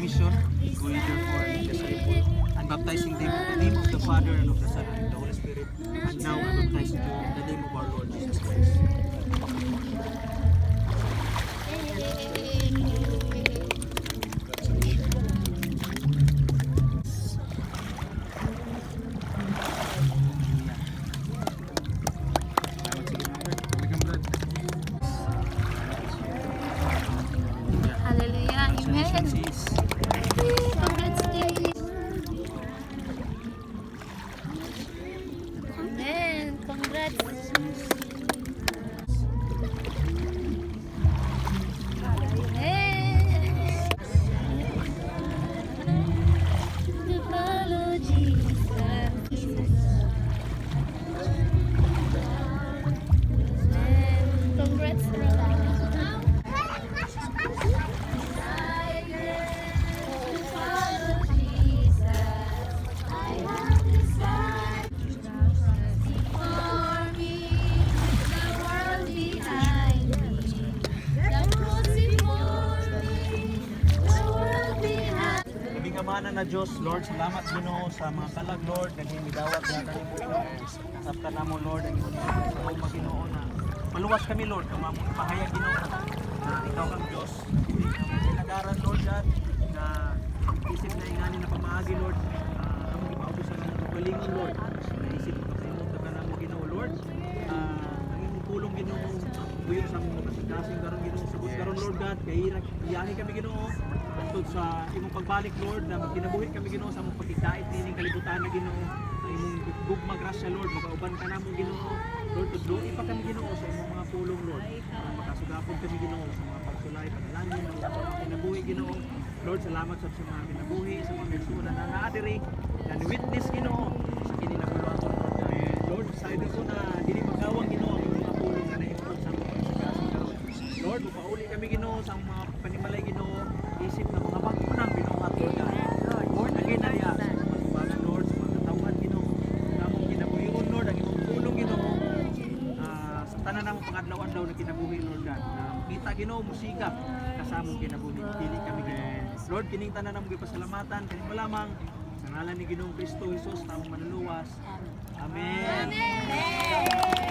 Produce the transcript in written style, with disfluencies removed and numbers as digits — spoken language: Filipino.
mission, going therefore and make disciples, and baptizing them in the name of the Father and of the Son and of the Holy Spirit, and now I baptize you in the name of our Lord Jesus Christ. Hallelujah. Amen. Congrats, Dave. Amen. Congrats. Amen. We follow Jesus. Amen. Congrats, bro. Kaming amanan na Diyos, Lord, salamat Ginoo sa mga kalag, Lord, naging midawat na kanilang sapta na mo, Lord, ang iyong sa Ginoo na maluwas kami, Lord, pahayag Ginoo na ikaw ang Diyos. Nagaran, Lord, God, na isip na ingani na pamaagi, Lord, ang ipautos sa mga galingon, Lord, naisip ko sa imo ka na mo, Ginoo, Lord, ang iyong tulong, Ginoo, buyo sa mga kasigdasing garon, Ginoo, sabot garon, Lord, God, kaya iyahin kami, Ginoo, tungkol sa imong pagbalik, Lord, na magkinabuhi kami, Ginoo, sa among pagkikait nining kalibutan na, Ginoo, sa imong gugma grasya, Lord, magauban ka namo, Ginoo, Lord, tudloy pa kami, Ginoo, sa imong mga pulong, Lord, para makasugapod kami, Ginoo, sa mga pagsulay, panalangin, sa mga kinabuhi, Ginoo, Lord, salamat sa mga kinabuhi, sa mga persona na naadiri, na witness, Ginoo, sa kinilabuluaton, Lord, sa ito ko na dili magawang, Ginoo, ang mga pulong na na-improve sa mga pagsagasing karon. Lord, upauli kami, Ginoo, sa mga panimalay, Ginoo, isip na mga bagunang binuhat, Lord, Lord, again na niya, sa mga subagan, Lord, sa mga katawan, Ginoo, na mong kinabuhion, Lord, ang imong tulong, Ginoo, sa tanan namong pangadlawan daw na kinabuhi, Lord, God, na kita, Ginoo, musigap, kasamong kinabuhi, dili kami, Ginoo. Lord, kining tanan namong gipasalamatan, kaning malamang, sa ngalan ni Ginoong Kristo Jesus, tamang manluluwas. Amen. Amen.